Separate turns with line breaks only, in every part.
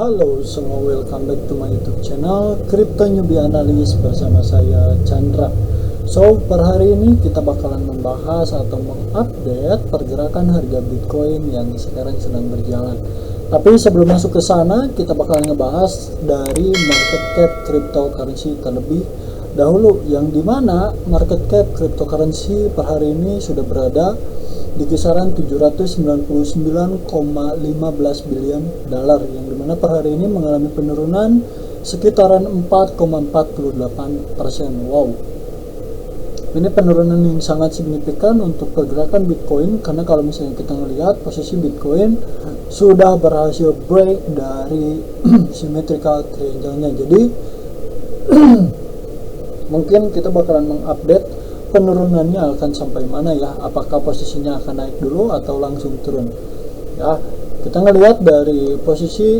Halo semua, welcome back to my YouTube channel Crypto Newbie Analyst bersama saya Chandra. So, per hari ini kita bakalan membahas atau mengupdate pergerakan harga Bitcoin yang sekarang sedang berjalan. Tapi sebelum masuk ke sana, kita bakalan ngebahas dari market cap cryptocurrency terlebih dahulu, yang dimana market cap cryptocurrency per hari ini sudah berada di kisaran 799,15 billion dolar, yang dimana per hari ini mengalami penurunan sekitaran 4,48%. Wow, ini penurunan yang sangat signifikan untuk pergerakan Bitcoin, karena kalau misalnya kita melihat posisi Bitcoin sudah berhasil break dari symmetrical triangle-nya. Jadi mungkin kita bakalan mengupdate penurunannya akan sampai mana ya, apakah posisinya akan naik dulu atau langsung turun ya. Kita ngelihat dari posisi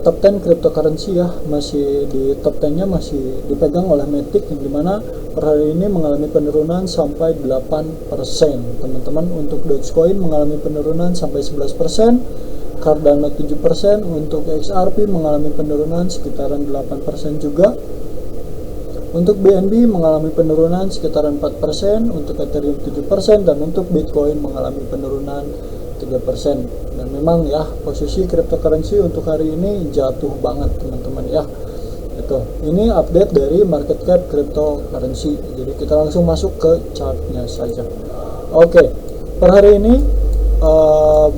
top 10 cryptocurrency ya, masih di top 10 nya masih dipegang oleh Matic, yang dimana per hari ini mengalami penurunan sampai 8%. Teman-teman, untuk Dogecoin mengalami penurunan sampai 11%, Cardano 7%, untuk XRP mengalami penurunan sekitaran 8% juga. Untuk BNB mengalami penurunan sekitaran 4%, untuk Ethereum 7%, dan untuk Bitcoin mengalami penurunan 3%. Dan memang ya, posisi cryptocurrency untuk hari ini jatuh banget teman-teman ya. Ini update dari market cap cryptocurrency. Jadi kita langsung masuk ke chartnya saja. Oke, per hari ini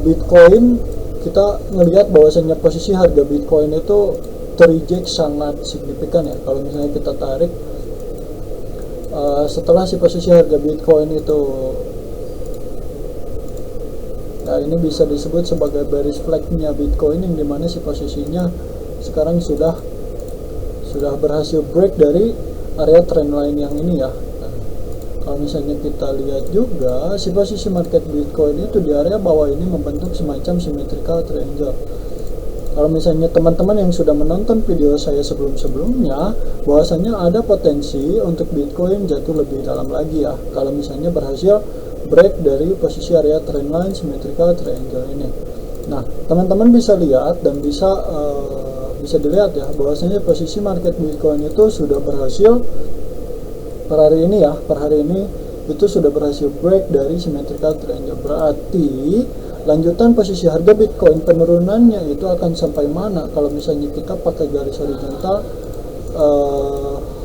Bitcoin, kita ngelihat bahwasanya posisi harga Bitcoin itu terreject sangat signifikan ya. Kalau misalnya kita tarik setelah si posisi harga Bitcoin itu, nah ini bisa disebut sebagai bearish flag-nya Bitcoin, yang dimana si posisinya sekarang sudah berhasil break dari area trendline yang ini ya. Nah, kalau misalnya kita lihat juga si posisi market Bitcoin itu di area bawah ini membentuk semacam symmetrical triangle. Kalau misalnya teman-teman yang sudah menonton video saya sebelum-sebelumnya, bahwasanya ada potensi untuk Bitcoin jatuh lebih dalam lagi ya, kalau misalnya berhasil break dari posisi area trendline symmetrical triangle ini. Nah, teman-teman bisa lihat dan bisa dilihat ya, bahwasanya posisi market Bitcoin itu sudah berhasil per hari ini itu sudah berhasil break dari symmetrical triangle. Berarti lanjutan posisi harga Bitcoin penurunannya itu akan sampai mana kalau misalnya kita pakai garis horizontal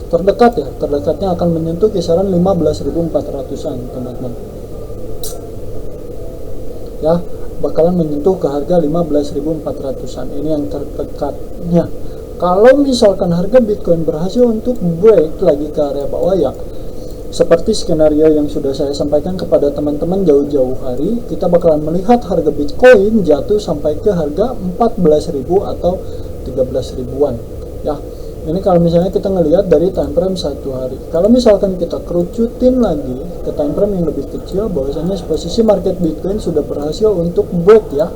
terdekat ya. Terdekatnya akan menyentuh kisaran 15.400-an teman-teman ya, bakalan menyentuh ke harga 15.400-an. ini yang terdekatnya. Kalau misalkan harga Bitcoin berhasil untuk break lagi ke area bawah ya, seperti skenario yang sudah saya sampaikan kepada teman-teman jauh-jauh hari, kita bakalan melihat harga Bitcoin jatuh sampai ke harga 14.000 atau 13 ribuan ya. Ini kalau misalnya kita ngelihat dari time frame satu hari. Kalau misalkan kita kerucutin lagi ke time frame yang lebih kecil, bahwasanya posisi market Bitcoin sudah berhasil untuk break ya,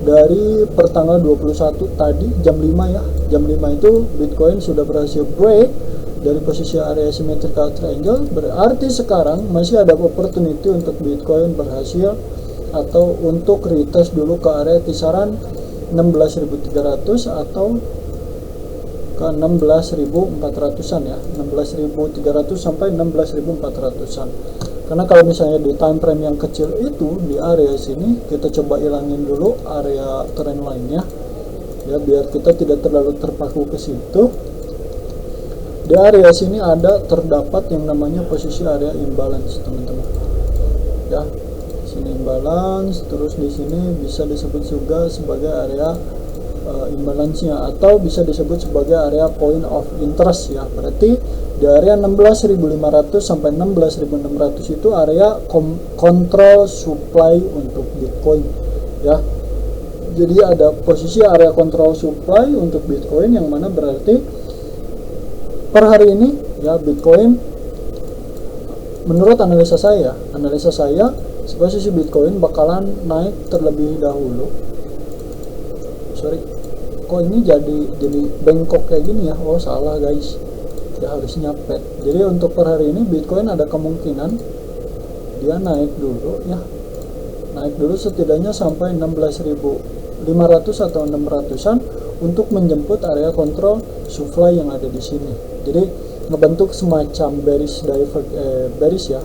dari pertanggal 21 tadi jam 5 ya, jam 5 itu Bitcoin sudah berhasil break dari posisi area symmetrical triangle. Berarti sekarang masih ada opportunity untuk Bitcoin berhasil atau untuk retest dulu ke area kisaran 16.300 atau ke 16.400-an ya, 16.300 sampai 16.400-an. Karena kalau misalnya di time frame yang kecil itu di area sini, kita coba ilangin dulu area trendline-nya ya, biar kita tidak terlalu terpaku ke situ. Di area sini terdapat yang namanya posisi area imbalance teman-teman ya. Sini imbalance, terus di sini bisa disebut juga sebagai area imbalance-nya, atau bisa disebut sebagai area point of interest ya. Berarti di area 16.500 sampai 16.600 itu area control supply untuk Bitcoin ya. Jadi ada posisi area control supply untuk Bitcoin, yang mana berarti per hari ini ya, Bitcoin menurut analisa saya posisi Bitcoin bakalan naik terlebih dahulu. Kok ini jadi bengkok kayak gini ya? Oh salah guys, ya harusnya pet. Jadi untuk per hari ini Bitcoin ada kemungkinan dia naik dulu ya, naik dulu setidaknya sampai 16.000 500 atau 600-an untuk menjemput area kontrol supply yang ada di sini. Jadi ngebentuk semacam bearish ya.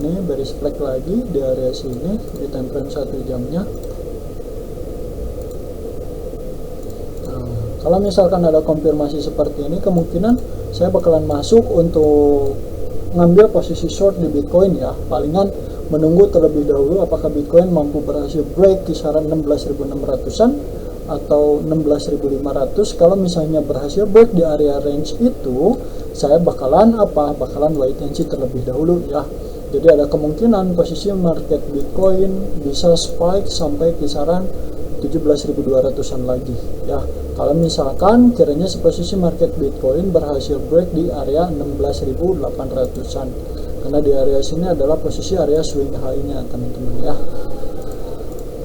Ini bearish flag lagi di area sini di time frame 1 jamnya. Kalau misalkan ada konfirmasi seperti ini, kemungkinan saya bakalan masuk untuk ngambil posisi short di Bitcoin ya. Palingan menunggu terlebih dahulu apakah Bitcoin mampu berhasil break kisaran 16.600-an atau 16.500. Kalau misalnya berhasil break di area range itu, saya bakalan wait and see terlebih dahulu ya. Jadi ada kemungkinan posisi market Bitcoin bisa spike sampai kisaran 17.200-an lagi ya. Kalau misalkan kiranya posisi market Bitcoin berhasil break di area 16.800-an, karena di area sini adalah posisi area swing high-nya teman-teman ya,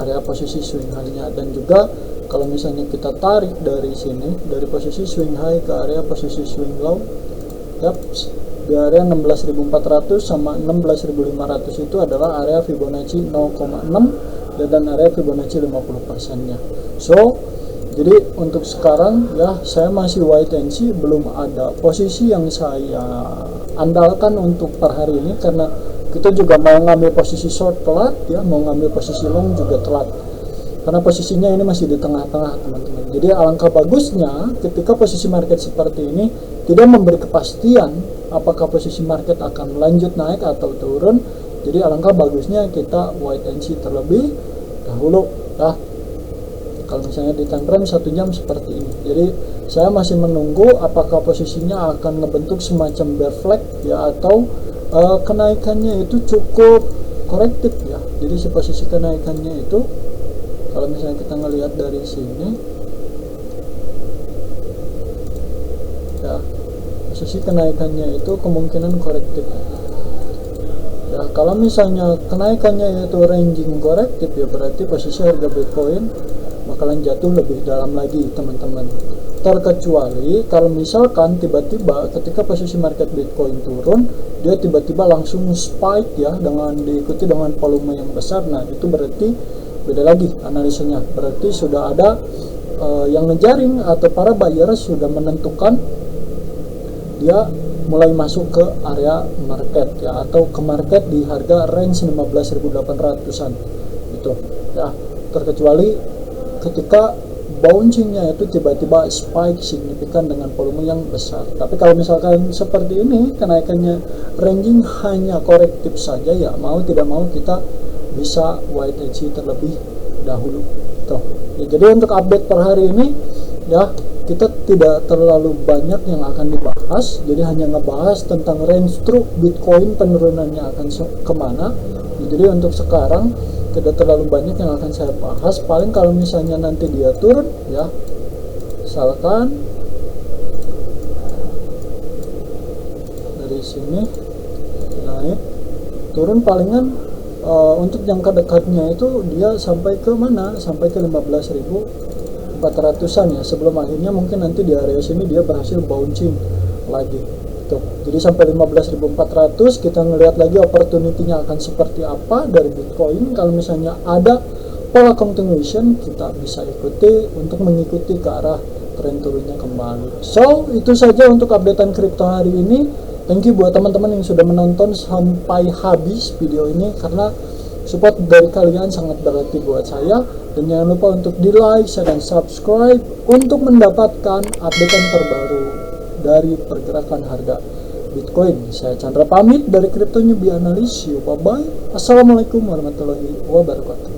area posisi swing high-nya. Dan juga kalau misalnya kita tarik dari sini, dari posisi swing high ke area posisi swing low, di area 16.400 sama 16.500 itu adalah area Fibonacci 0,6 dan area Fibonacci 50% nya. So jadi untuk sekarang ya saya masih wait and see, belum ada posisi yang saya andalkan untuk per hari ini, karena kita juga mau ngambil posisi short telat ya, mau ngambil posisi long juga telat, karena posisinya ini masih di tengah-tengah teman-teman. Jadi alangkah bagusnya ketika posisi market seperti ini tidak memberi kepastian apakah posisi market akan lanjut naik atau turun. Jadi alangkah bagusnya kita wait and see terlebih dahulu ya. Kalau misalnya di time frame 1 jam seperti ini, jadi saya masih menunggu apakah posisinya akan ngebentuk semacam bear flag ya, atau kenaikannya itu cukup korektif ya. Jadi si posisi kenaikannya itu kalau misalnya kita ngelihat dari sini ya, posisi kenaikannya itu kemungkinan korektif ya. Kalau misalnya kenaikannya itu ranging korektif ya, berarti posisi harga Bitcoin bakalan jatuh lebih dalam lagi teman-teman. Terkecuali kalau misalkan tiba-tiba ketika posisi market Bitcoin turun, dia tiba-tiba langsung spike ya, dengan diikuti dengan volume yang besar. Nah itu berarti beda lagi analisanya, berarti sudah ada yang ngejaring atau para buyer sudah menentukan dia mulai masuk ke area market ya, atau ke market di harga range 15.800-an itu ya. Terkecuali ketika bouncingnya itu tiba-tiba spike signifikan dengan volume yang besar. Tapi kalau misalkan seperti ini kenaikannya ranging hanya korektif saja ya, mau tidak mau kita bisa wait and see terlebih dahulu tuh ya. Jadi untuk update per hari ini ya, kita tidak terlalu banyak yang akan dibahas, jadi hanya ngebahas tentang range true Bitcoin penurunannya akan kemana ya. Jadi untuk sekarang tidak terlalu banyak yang akan saya bahas. Paling kalau misalnya nanti dia turun ya, misalkan dari sini naik turun, palingan untuk jangka dekatnya itu dia sampai ke mana, sampai ke 15.400-an ya, sebelum akhirnya mungkin nanti di area sini dia berhasil bouncing lagi tuh. Jadi sampai 15.400 kita ngelihat lagi opportunity-nya akan seperti apa dari Bitcoin. Kalau misalnya ada pola continuation, kita bisa ikuti untuk mengikuti ke arah tren turunnya kembali. So itu saja untuk updatean kripto hari ini. Thank you buat teman-teman yang sudah menonton sampai habis video ini, karena support dari kalian sangat berarti buat saya. Dan jangan lupa untuk di like, share, dan subscribe untuk mendapatkan updatean terbaru dari pergerakan harga Bitcoin. Saya Chandra pamit dari Crypto Newbie Analyst. Bye bye. Assalamualaikum warahmatullahi wabarakatuh.